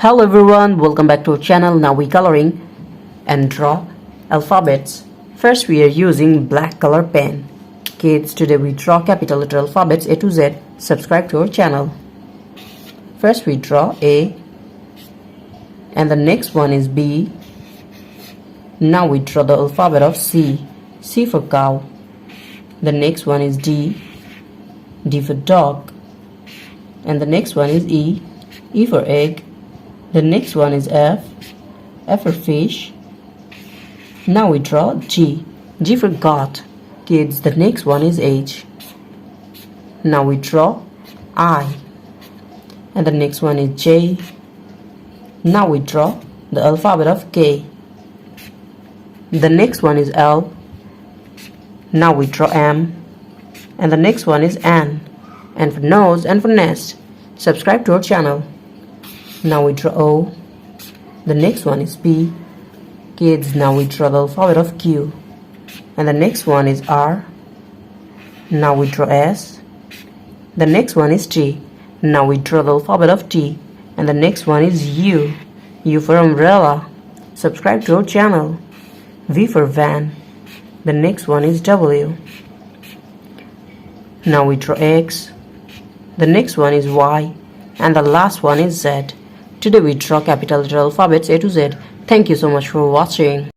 Hello everyone, welcome back to our channel. Now we coloring and draw alphabets. First we are using black color pen. Kids, today we draw capital letter alphabets A to Z. Subscribe to our channel. First we draw A and the next one is B. Now we draw the alphabet of C. C for cow. The next one is D. D for dog. And the next one is E. E for egg. The next one is F. F for fish. Now we draw G. G for goat. Kids, the next one is H. Now we draw I. And the next one is J. Now we draw the alphabet of K. The next one is L. Now we draw M. And the next one is N. And for nose and for nest. Subscribe to our channel. Now we draw O. The next one is P. Kids, now we draw the alphabet of Q. And the next one is R. Now we draw S. The next one is T. Now we draw the alphabet of T. And the next one is U. U for umbrella. Subscribe to our channel. V for van. The next one is W. Now we draw X. The next one is Y. And the last one is Z. Today we draw capital letter alphabets A to Z. Thank you so much for watching.